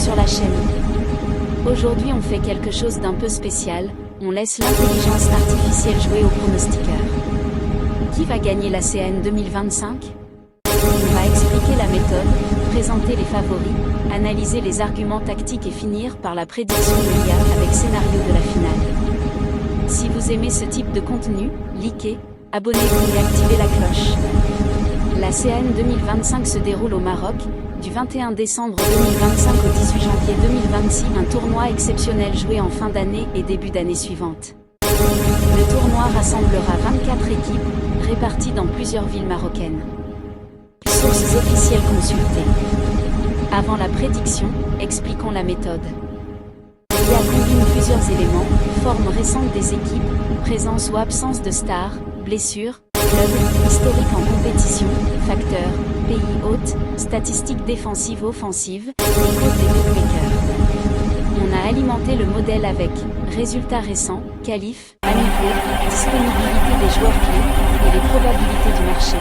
sur la chaîne. Aujourd'hui on fait quelque chose d'un peu spécial, on laisse l'intelligence artificielle jouer au pronostiqueur. Qui va gagner la CAN 2025? On va expliquer la méthode, présenter les favoris, analyser les arguments tactiques et finir par la prédiction de l'IA avec scénario de la finale. Si vous aimez ce type de contenu, likez, abonnez-vous et activez la cloche. La CAN 2025 se déroule au Maroc, du 21 décembre 2025 au 18 janvier 2026, un tournoi exceptionnel joué en fin d'année et début d'année suivante. Le tournoi rassemblera 24 équipes, réparties dans plusieurs villes marocaines. Sources officielles consultées. Avant la prédiction, expliquons la méthode. L'IA combine plusieurs éléments, forme récente des équipes, présence ou absence de stars, blessures, clubs, historique en compétition, facteurs, pays hôtes, statistiques défensives offensives, et codes des bookmakers. On a alimenté le modèle avec résultats récents, qualifs, amicaux, disponibilité des joueurs clés, et les probabilités du marché.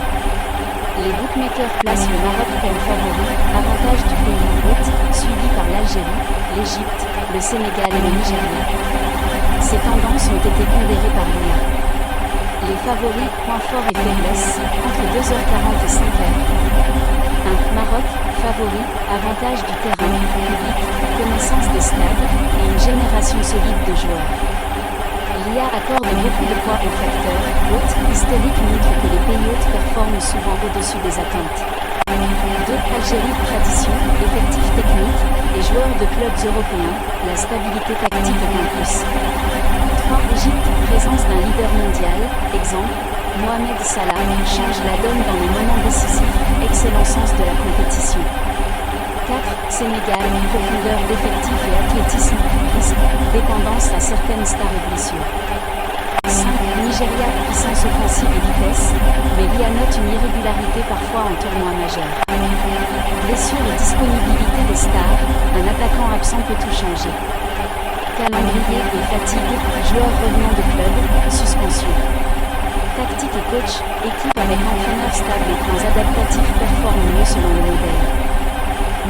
Les bookmakers placent le Maroc comme favori, avantage du pays hôte, suivi par l'Algérie, l'Égypte, le Sénégal et le Nigeria. Ces tendances ont été pondérées par l'IA. Les favoris, points forts et faiblesses, entre 2h40 et 5h. 1. Maroc, favori, avantage du terrain, public, connaissance des stades, et une génération solide de joueurs. L'IA accorde beaucoup de poids aux facteurs hôtes, historique montre que les pays hôtes performent souvent au-dessus des attentes. 2. Algérie, tradition, effectif technique, et joueurs de clubs européens, la stabilité tactique est un plus. 3. Égypte, présence d'un leader mondial, exemple, Mohamed Salah, change la donne dans les moments décisifs, excellent sens de la compétition. 4. Sénégal, profondeur d'effectifs et athlétisme, risque, dépendance à certaines stars et blessures. 5. Nigeria, puissance offensive et vitesse, mais l'IA note une irrégularité parfois en tournoi majeur. Blessure et disponibilité des stars, un attaquant absent peut tout changer. Calendrier et fatigue, joueurs revenant de club, suspension. Tactique et coach, équipe avec entraîneur stable et plans adaptatifs performent mieux selon le modèle.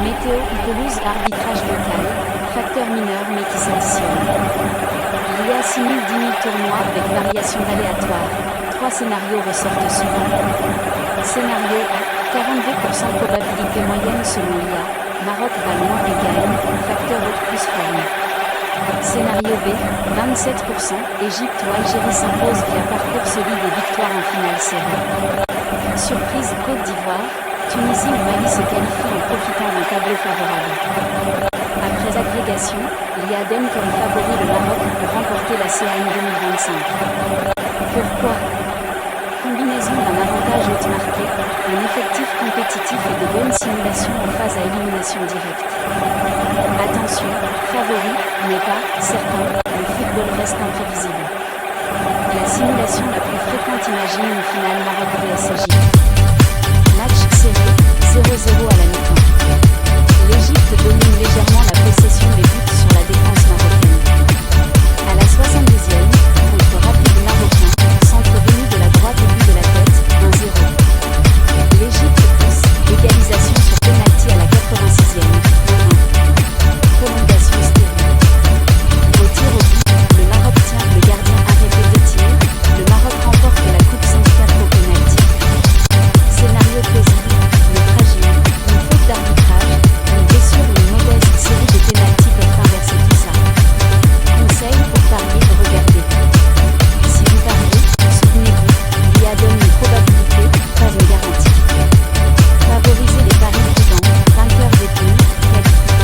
Météo ou pelouse, arbitrage local, facteur mineur mais qui s'additionne. L'IA simule 10 000 tournois avec variations aléatoires. 3 scénarios ressortent souvent. Scénario A, 42% probabilité moyenne selon l'IA, Maroc va loin et gagne, facteur haute plus forme. Scénario B, 27%, Égypte ou Algérie s'impose via parcours solide et victoire en finale serrée. Surprise, Côte d'Ivoire, Tunisie ou Mali se qualifient en profitant d'un tableau favorable. Après agrégation, l'IA donne comme favori le Maroc pour remporter la CAN 2025. Pourquoi? Combinaison d'un avantage haute marqué, un effectif compétitif et de bonnes simulations en phase à élimination directe. Attention, favori, mais pas certain, le football reste imprévisible. La simulation la plus fréquente imagine une finale Maroc vs Égypte. Match serré, 0-0 à la mi-temps. L'Égypte domine légèrement la possession des buts sur la défense marocaine. À la 70e, contre rapide marocain, centre venu de la droite au but de la tête, 1-0. L'Égypte pousse, égalisation sur pénalty à la 86e, 1-1. Prolongation stérile. Au tir au but, le Maroc tient, le gardien arrêté 2 tirs, le Maroc remporte la coupe 5-4 au pénalty. Scénario plausible, mais fragile, une faute d'arbitrage, une blessure ou une mauvaise série de pénaltys peuvent inverser tout ça. Conseil pour parier et regarder. Si vous pariez, souvenez-vous, l'IA donne une probabilité, pas une garantie. Favorisez les paris prudents, vainqueur des poules, qualifiés.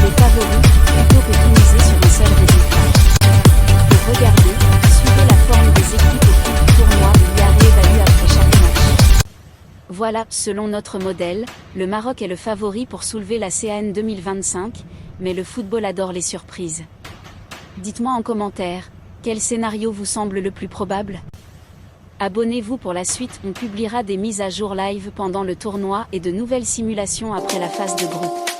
Les favoris, plutôt que de miser sur un seul résultat. Pour regarder, suivez la forme des équipes au fil du tournoi, l'IA réévalue après chaque match. Voilà, selon notre modèle, le Maroc est le favori pour soulever la CAN 2025, mais le football adore les surprises. Dites-moi en commentaire, quel scénario vous semble le plus probable? Abonnez-vous pour la suite, on publiera des mises à jour live pendant le tournoi et de nouvelles simulations après la phase de groupe.